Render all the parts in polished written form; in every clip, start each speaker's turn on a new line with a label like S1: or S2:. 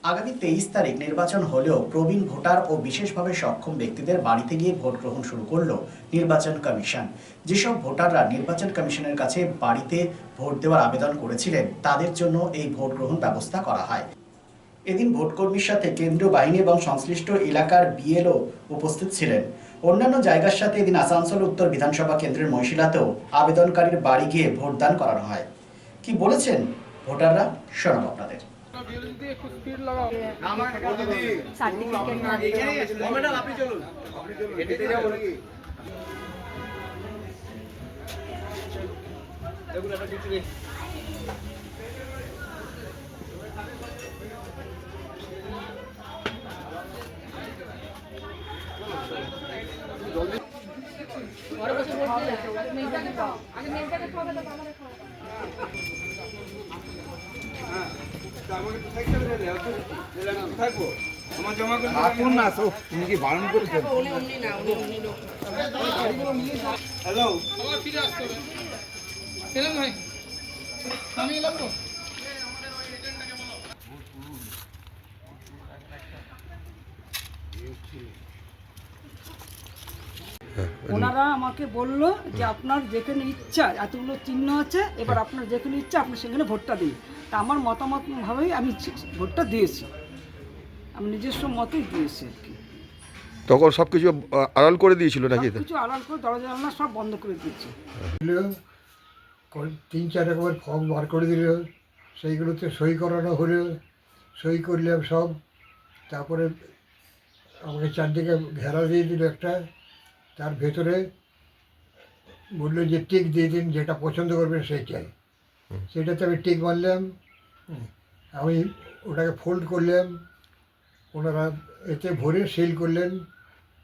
S1: আগামী 23 তারিখ নির্বাচন হলেও প্রবীণ ভোটার ও বিশেষভাবে সক্ষম ব্যক্তিদের বাড়িতে গিয়ে ভোট গ্রহণ শুরু করল নির্বাচন কমিশন। যেসব ভোটাররা নির্বাচন কমিশনের কাছে বাড়িতে ভোট দেওয়ার আবেদন করেছিলেন তাদের জন্য এই ভোট গ্রহণ ব্যবস্থা করা হয়। এদিন ভোটকর্মীর সাথে কেন্দ্রীয় বাহিনী এবং সংশ্লিষ্ট এলাকার বিএলও উপস্থিত ছিলেন। অন্যান্য জায়গার সাথে এদিন আসানসোল উত্তর বিধানসভা কেন্দ্রের মহিশিলাতেও আবেদনকারীর বাড়ি গিয়ে ভোটদান করানো হয়। কি বলেছেন ভোটাররা শোনাব আপনাদের।
S2: ওনারা আমাকে বলল যে আপনার যেখানে ইচ্ছা, এতগুলো চিহ্ন আছে, এবার আপনার যেখানে ইচ্ছা আপনি সেখানে ভোটটা দিন। তা আমার মতামত ভাবেই আমি ভোটটা দিয়েছি, আমি নিজস্ব মতেই দিয়েছি আর কি।
S3: তখন সব কিছু আড়াল করে দিয়েছিল নাকি?
S2: কিছু আড়াল করে দরজা জানলা সব বন্ধ করে দিয়েছে।
S4: 3-4 রকমের ফর্ম বার করে দিল, সেইগুলোতে সই করানো হলো, সই করলাম সব। তারপরে আমাকে চারদিকে ঘেরা দিয়ে দিল একটা, তার ভেতরে বললো যে টিক দিয়ে দিন, যেটা পছন্দ করবেন সেইটাই। সেটাতে আমি টিক মারলাম, আমি ওটাকে ফোল্ড করলাম, ওনারা এতে ভরে সিল করলেন,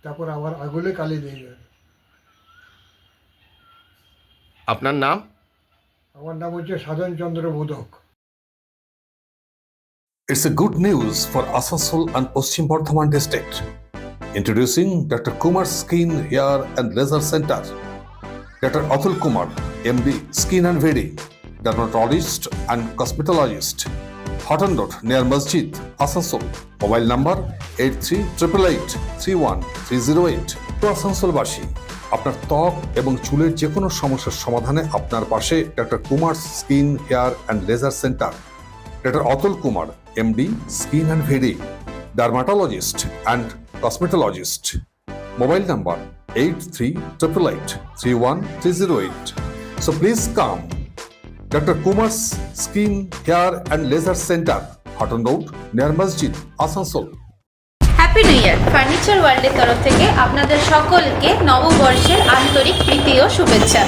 S4: তারপর আমার আঙুলে কালি দিয়ে দেন।
S3: আপনার নাম?
S4: আমার নাম হচ্ছে সাধন চন্দ্র modak.
S5: It's a good news for Asansol and Paschim Bardhaman district. Introducing Dr. Kumar Skin Hair and Laser Center. Dr. Atul Kumar, MD, Skin and Very, dermatologist and cosmetologist. Hotton Road near Masjid, Asansol. Mobile number 8388831308. To Asansol Bashi. আপনার ত্বক এবং চুলের যে কোনো সমস্যার সমাধানে আপনার পাশে doctor Kumar skin hair and laser centre. Doctor Atul Kumar, MD, skin and very, dermatologist and cosmetologist. Mobile number 8388831308. So please come. Dr. Kumar's Skin, Hair and Laser Center, Hotton Road near Masjid, Asansol.
S6: Happy new year! Furniture ওয়ার্ল্ডের তরফ থেকে আপনাদের সকলকে নববর্ষের আন্তরিক প্রীতি ও শুভেচ্ছা।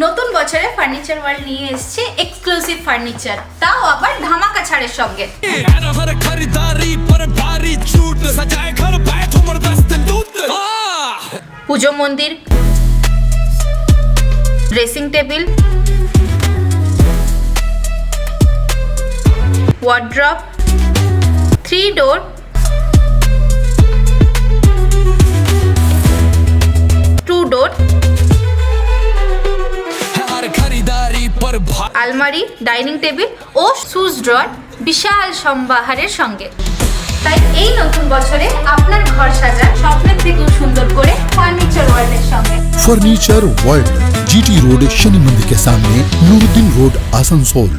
S6: নতুন বছরে ফার্নিচার ওয়ার্ল্ড নিয়ে এসেছে এক্সক্লুসিভ ফার্নিচার, তাও আবার ধামাকা ছাড়ের সঙ্গে। পুজো মন্দির, ড্রেসিং টেবিল, ওয়ার্ড্রপ, 3 ডোর, আলমারি, ডাইনিং টেবিল ও শুজ ড্রয়ার বিশাল সম্ভারের সঙ্গে। তাই এই নতুন বছরে আপনার ঘর সাজান স্বপ্নের থেকেও সুন্দর করে ফার্নিচার ওয়ার্ল্ডের সঙ্গে।
S7: Furniture world, GT road, Shani मंदिर के सामने, नूरुद्दीन रोड, आसनसोल।